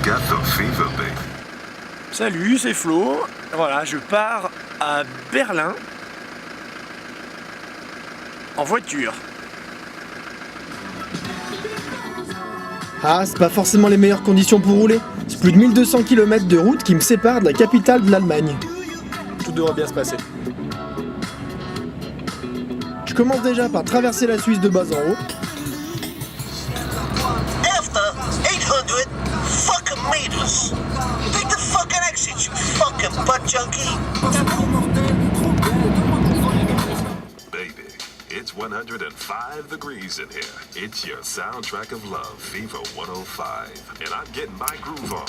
got the fever, baby. Salut, c'est Flo. Voilà, je pars à Berlin en voiture. Ah, c'est pas forcément les meilleures conditions pour rouler. C'est plus de 1200 km de route qui me séparent de la capitale de l'Allemagne. Tout devrait bien se passer. Je commence déjà par traverser la Suisse de bas en haut. After 800 fucking meters. Take the fucking exit, you fucking butt junkie. Baby, it's 105 degrees in here. It's your soundtrack of love, Fever 105. And I'm getting my groove on,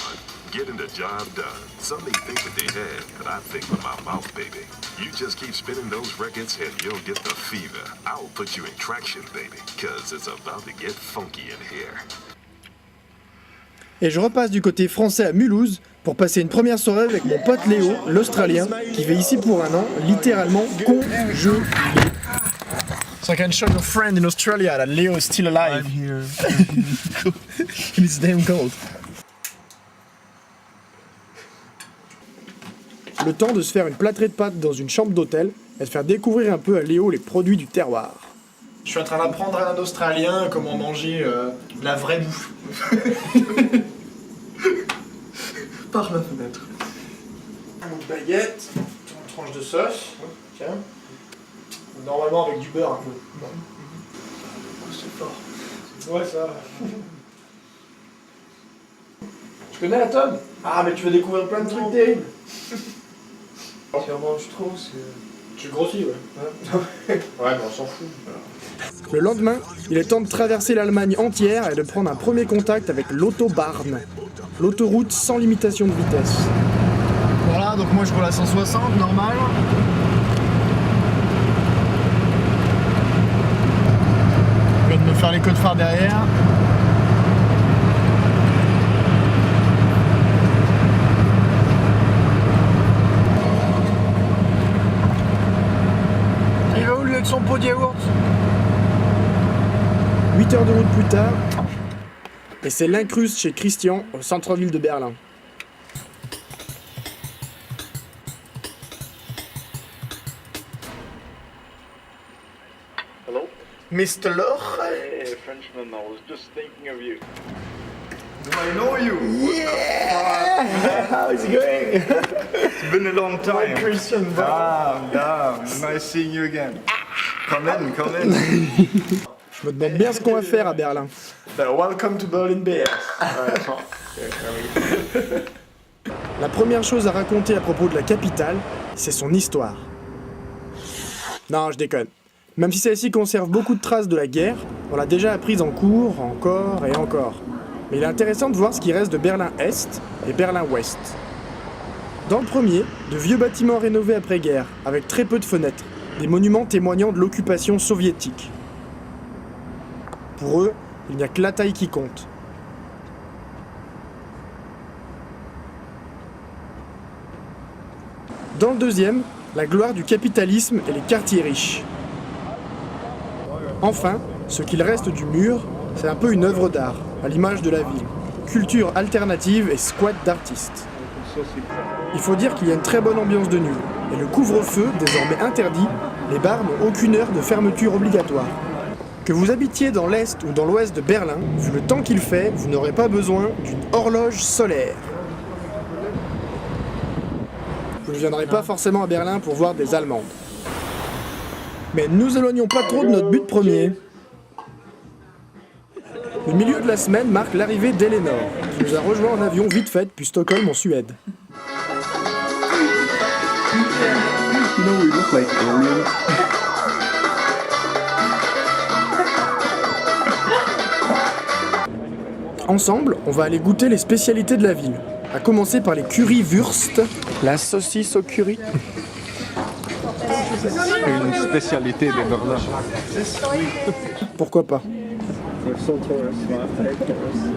getting the job done. Some may think with their head, but I think with my mouth, baby. You just keep spinning those records and you'll get the fever. I'll put you in traction, baby, cause it's about to get funky in here. Et je repasse du côté français à Mulhouse pour passer une première soirée avec mon pote Léo, l'Australien, qui vit ici pour un an, littéralement congelé. So I can show your friend in Australia that Leo is still alive. I'm here. It's damn cold. Le temps de se faire une plâtrée de pâtes dans une chambre d'hôtel et de faire découvrir un peu à Léo les produits du terroir. Je suis en train d'apprendre à un Australien comment manger de la vraie bouffe. Par la fenêtre. Une baguette, une tranche de sauce. Tiens. Normalement avec du beurre un peu. Non. C'est fort. Ouais, ça. Tu connais la tome? Ah, mais tu vas découvrir plein de trucs terribles. Si on mange trop, c'est... Tu grossis, ouais. Ouais, mais on s'en fout. Le lendemain, il est temps de traverser l'Allemagne entière et de prendre un premier contact avec l'Autobahn, l'autoroute sans limitation de vitesse. Voilà, donc moi je roule à 160, normal. Je viens de me faire les codes phares derrière. Il va où lui avec son pot de yaourt? 8 heures de route plus tard, et c'est l'incruste chez Christian, au centre-ville de Berlin. Hello? Mr. Loch? Hey, Frenchman, I was just thinking of you. Do I know you? Yeah! How is it going? It's been a long time. Christian, bro. Damn. Nice seeing you again. Come in, come in. Je me demande bien ce qu'on va faire à Berlin. Welcome to Berlin BS. La première chose à raconter à propos de la capitale, c'est son histoire. Non, je déconne. Même si celle-ci conserve beaucoup de traces de la guerre, on l'a déjà apprise en cours, encore et encore. Mais il est intéressant de voir ce qui reste de Berlin-Est et Berlin-Ouest. Dans le premier, de vieux bâtiments rénovés après-guerre, avec très peu de fenêtres, des monuments témoignant de l'occupation soviétique. Pour eux, il n'y a que la taille qui compte. Dans le deuxième, la gloire du capitalisme et les quartiers riches. Enfin, ce qu'il reste du mur, c'est un peu une œuvre d'art, à l'image de la ville. Culture alternative et squat d'artistes. Il faut dire qu'il y a une très bonne ambiance de nuit, et le couvre-feu, désormais interdit, les bars n'ont aucune heure de fermeture obligatoire. Que vous habitiez dans l'est ou dans l'ouest de Berlin, vu le temps qu'il fait, vous n'aurez pas besoin d'une horloge solaire. Vous ne viendrez pas forcément à Berlin pour voir des Allemandes. Mais ne nous éloignons pas trop de notre but premier. Le milieu de la semaine marque l'arrivée d'Elénor, qui nous a rejoint en avion vite fait depuis Stockholm en Suède. Ensemble, on va aller goûter les spécialités de la ville, à commencer par les currywurst, la saucisse au curry. Une spécialité de Berlin. Pourquoi pas.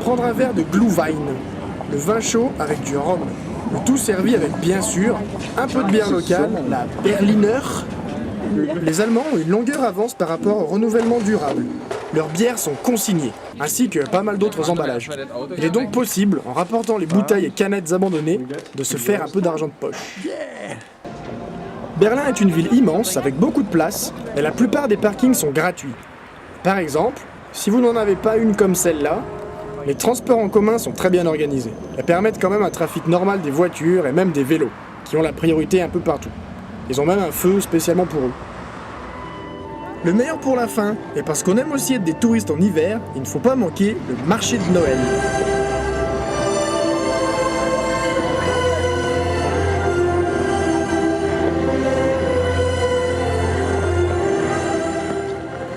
Prendre un verre de Glühwein, le vin chaud avec du rhum. Le tout servi avec, bien sûr, un peu de bière locale, la Berliner. Les Allemands ont une longueur avance par rapport au renouvellement durable. leurs bières sont consignées, ainsi que pas mal d'autres emballages. Il est donc possible, en rapportant les bouteilles et canettes abandonnées, de se faire un peu d'argent de poche. Berlin est une ville immense, avec beaucoup de place, et la plupart des parkings sont gratuits. Par exemple, si vous n'en avez pas une comme celle-là, les transports en commun sont très bien organisés et permettent quand même un trafic normal des voitures et même des vélos, qui ont la priorité un peu partout. Ils ont même un feu spécialement pour eux. Le meilleur pour la fin, et parce qu'on aime aussi être des touristes en hiver, il ne faut pas manquer le marché de Noël.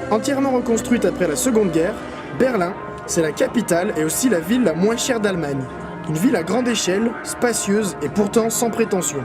Entièrement reconstruite après la Seconde Guerre, Berlin, c'est la capitale et aussi la ville la moins chère d'Allemagne. Une ville à grande échelle, spacieuse et pourtant sans prétention.